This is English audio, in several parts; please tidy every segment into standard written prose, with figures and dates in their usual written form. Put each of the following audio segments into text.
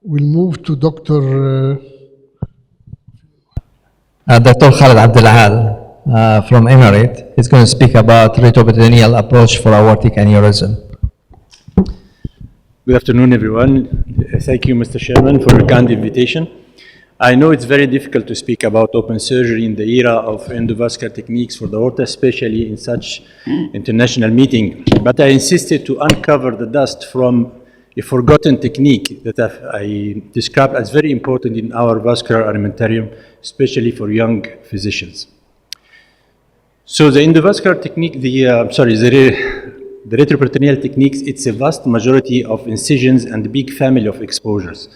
We'll move to Dr. Dr. Khaled Abdel from Emirate. He's going to speak about retroperitoneal approach for aortic aneurysm. Good afternoon, everyone. Thank you, Mr. Chairman, for your kind invitation. I know it's very difficult to speak about open surgery in the era of endovascular techniques for the aorta, especially in such international meeting. But I insisted to uncover the dust from a forgotten technique that I described as very important in our vascular armamentarium, especially for young physicians. So the endovascular technique, the retroperitoneal techniques, it's a vast majority of incisions and a big family of exposures.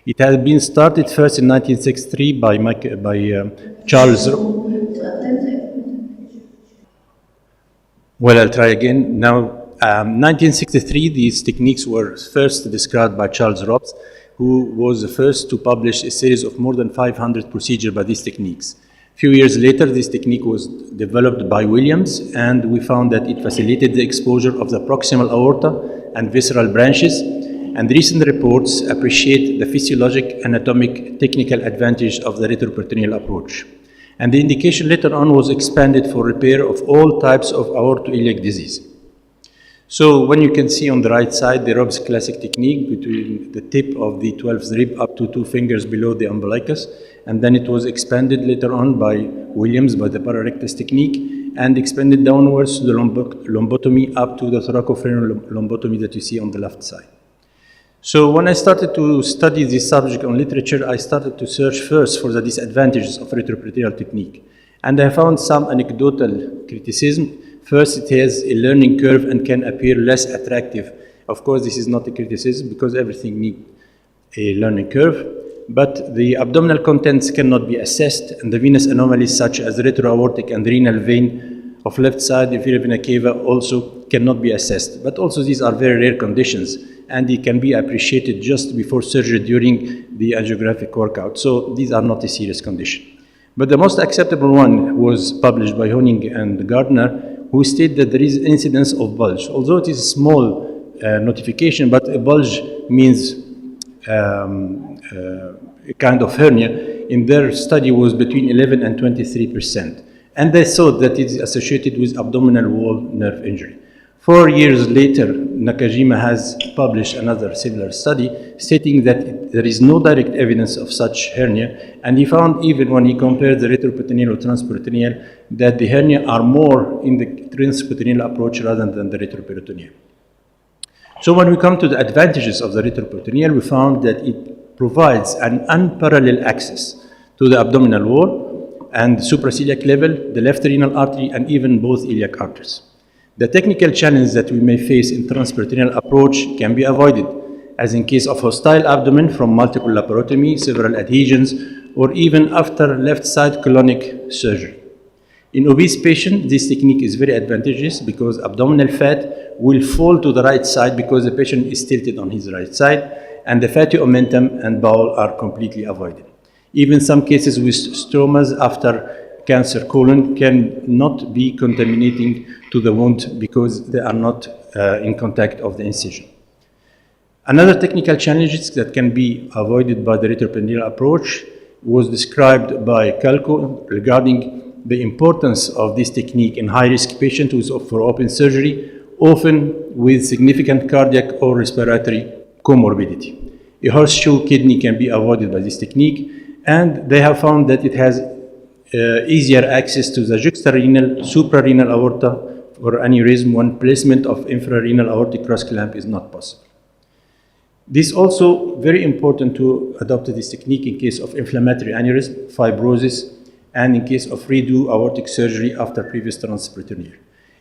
It has been started first in 1963 by Charles. Well, I'll try again. Now, 1963, these techniques were first described by Charles Robs, who was the first to publish a series of more than 500 procedures by these techniques. A few years later, this technique was developed by Williams, and we found that it facilitated the exposure of the proximal aorta and visceral branches. And recent reports appreciate the physiologic, anatomic, technical advantage of the retroperitoneal approach. And the indication later on was expanded for repair of all types of aortoiliac disease. So when you can see on the right side, the Rob's classic technique between the tip of the 12th rib up to 2 fingers below the umbilicus, and then it was expanded later on by Williams by the pararectus technique, and expanded downwards to the lombotomy up to the thoracoferral lombotomy that you see on the left side. So when I started to study this subject on literature, I started to search first for the disadvantages of retroperitoneal technique. And I found some anecdotal criticism. First, it has a learning curve and can appear less attractive. Of course, this is not a criticism because everything needs a learning curve. But the abdominal contents cannot be assessed, and the venous anomalies such as retroaortic and renal vein of left side, inferior vena cava, also cannot be assessed. But also these are very rare conditions, and they can be appreciated just before surgery during the angiographic workout. So these are not a serious condition. But the most acceptable one was published by Honing and Gardner, who state that there is incidence of bulge. Although it is a small notification, but a bulge means a kind of hernia. In their study was between 11 and 23%. And they thought that it is associated with abdominal wall nerve injury. 4 years later, Nakajima has published another similar study stating that there is no direct evidence of such hernia, and he found even when he compared the retroperitoneal or transperitoneal that the hernia are more in the transperitoneal approach rather than the retroperitoneal. So when we come to the advantages of the retroperitoneal, we found that it provides an unparalleled access to the abdominal wall and supraceliac level, the left renal artery, and even both iliac arteries. The technical challenge that we may face in transperitoneal approach can be avoided, as in case of hostile abdomen from multiple laparotomy, several adhesions, or even after left side colonic surgery. In obese patients, this technique is very advantageous because abdominal fat will fall to the right side because the patient is tilted on his right side, and the fatty omentum and bowel are completely avoided. Even some cases with stromas after cancer colon can not be contaminating to the wound because they are not in contact of the incision. Another technical challenge that can be avoided by the retroperitoneal approach was described by Calco regarding the importance of this technique in high-risk patients for open surgery, often with significant cardiac or respiratory comorbidity. A horseshoe kidney can be avoided by this technique, and they have found that it has easier access to the juxtarenal, suprarenal aorta for aneurysm when placement of infrarenal aortic cross clamp is not possible. This is also very important to adopt this technique in case of inflammatory aneurysm, fibrosis, and in case of redo aortic surgery after previous transperitoneal.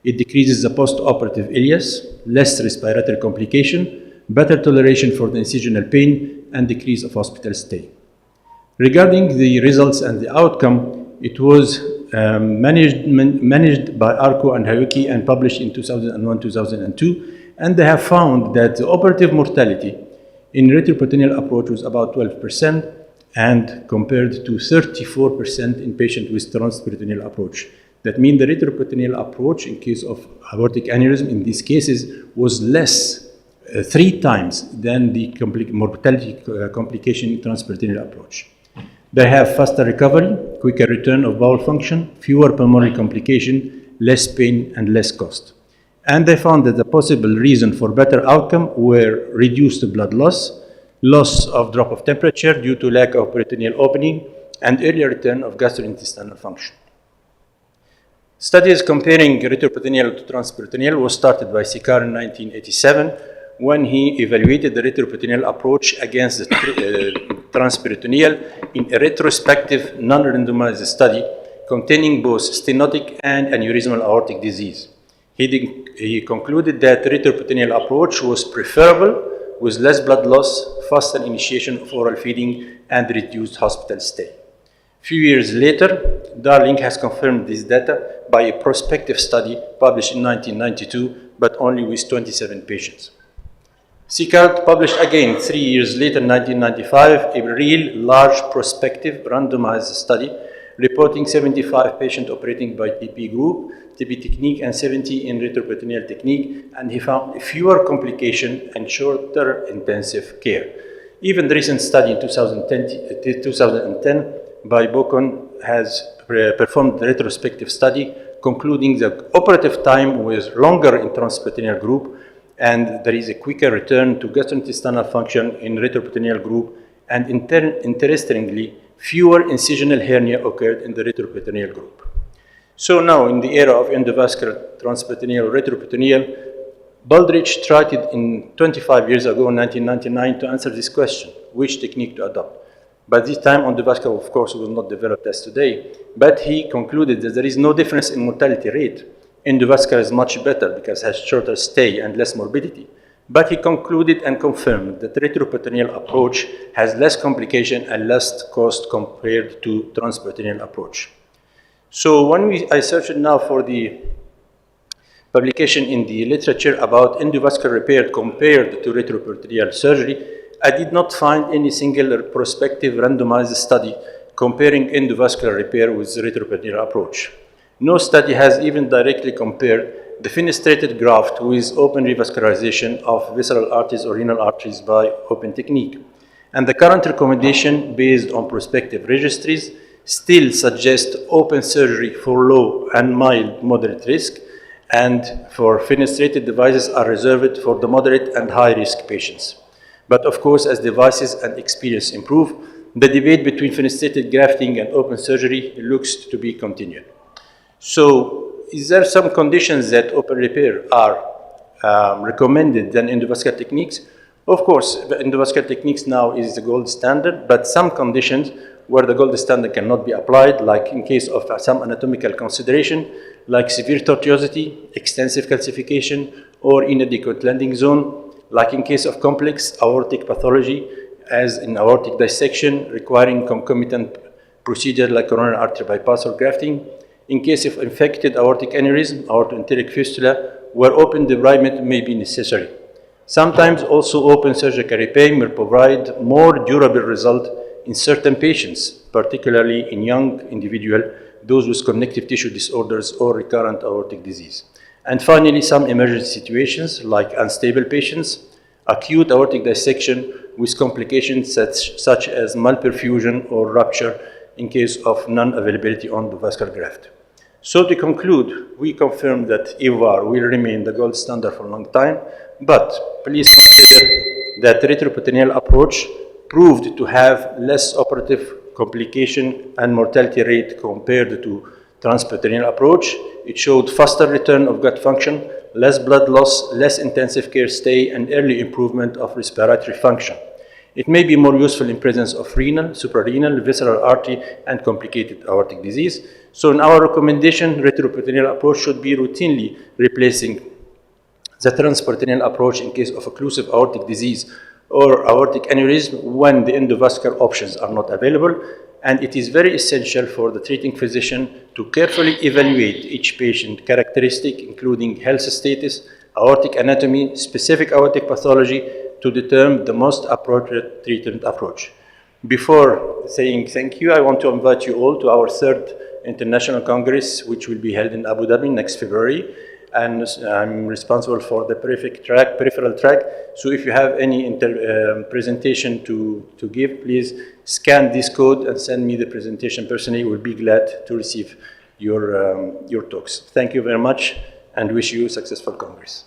It decreases the post-operative ileus, less respiratory complication, better toleration for the incisional pain, and decrease of hospital stay. Regarding the results and the outcome, it was managed by Arco and Hayuki and published in 2001-2002, and they have found that the operative mortality in retroperitoneal approach was about 12% and compared to 34% in patients with transperitoneal approach. That means the retroperitoneal approach in case of aortic aneurysm in these cases was less 3 times than the mortality complication transperitoneal approach. They have faster recovery, quicker return of bowel function, fewer pulmonary complication, less pain, and less cost. And they found that the possible reason for better outcome were reduced blood loss, loss of drop of temperature due to lack of peritoneal opening, and earlier return of gastrointestinal function. Studies comparing retroperitoneal to transperitoneal was started by Sikar in 1987 when he evaluated the retroperitoneal approach against the transperitoneal in a retrospective non-randomized study containing both stenotic and aneurysmal aortic disease. He concluded that the retroperitoneal approach was preferable with less blood loss, faster initiation of oral feeding, and reduced hospital stay. A few years later, Darling has confirmed this data by a prospective study published in 1992, but only with 27 patients. Sikard published again 3 years later, 1995, a real large prospective randomized study reporting 75 patients operating by TP group, TP technique, and 70 in retroperitoneal technique, and he found fewer complications and shorter intensive care. Even the recent study in 2010 by Bocon has performed the retrospective study concluding the operative time was longer in transperitoneal group, and there is a quicker return to gastrointestinal function in retroperitoneal group, and interestingly, fewer incisional hernia occurred in the retroperitoneal group. So now, in the era of endovascular transperitoneal retroperitoneal, Baldrige tried it in 25 years ago, in 1999, to answer this question, which technique to adopt. By this time, endovascular, of course, was not developed as today, but he concluded that there is no difference in mortality rate. Endovascular is much better because it has shorter stay and less morbidity. But he concluded and confirmed that the retroperitoneal approach has less complication and less cost compared to transperitoneal approach. So when I searched now for the publication in the literature about endovascular repair compared to retroperitoneal surgery, I did not find any single prospective randomized study comparing endovascular repair with the retroperitoneal approach. No study has even directly compared the fenestrated graft with open revascularization of visceral arteries or renal arteries by open technique. And the current recommendation based on prospective registries still suggest open surgery for low and mild moderate risk, and for fenestrated devices are reserved for the moderate and high risk patients. But of course, as devices and experience improve, the debate between fenestrated grafting and open surgery looks to be continued. So, is there some conditions that open repair are recommended than endovascular techniques? Of course, the endovascular techniques now is the gold standard, but some conditions where the gold standard cannot be applied, like in case of some anatomical consideration, like severe tortuosity, extensive calcification, or inadequate landing zone, like in case of complex aortic pathology, as in aortic dissection requiring concomitant procedure like coronary artery bypass or grafting, in case of infected aortic aneurysm, aortoenteric fistula, where open debridement may be necessary. Sometimes also open surgical repair may provide more durable result in certain patients, particularly in young individuals, those with connective tissue disorders or recurrent aortic disease. And finally, some emergency situations like unstable patients, acute aortic dissection with complications such as malperfusion or rupture in case of non-availability on the vascular graft. So to conclude, we confirm that EVAR will remain the gold standard for a long time, but please consider that the retroperitoneal approach proved to have less operative complication and mortality rate compared to transperitoneal approach. It showed faster return of gut function, less blood loss, less intensive care stay, and early improvement of respiratory function. It may be more useful in presence of renal, suprarenal, visceral artery, and complicated aortic disease. So in our recommendation, retroperitoneal approach should be routinely replacing the transperitoneal approach in case of occlusive aortic disease or aortic aneurysm when the endovascular options are not available. And it is very essential for the treating physician to carefully evaluate each patient characteristic, including health status, aortic anatomy, specific aortic pathology, to determine the most appropriate treatment approach. Before saying thank you, I want to invite you all to our third International Congress, which will be held in Abu Dhabi next February. and I'm responsible for the peripheral track. So if you have any presentation to give, please scan this code and send me the presentation personally. We'll be glad to receive your talks. Thank you very much and wish you a successful Congress.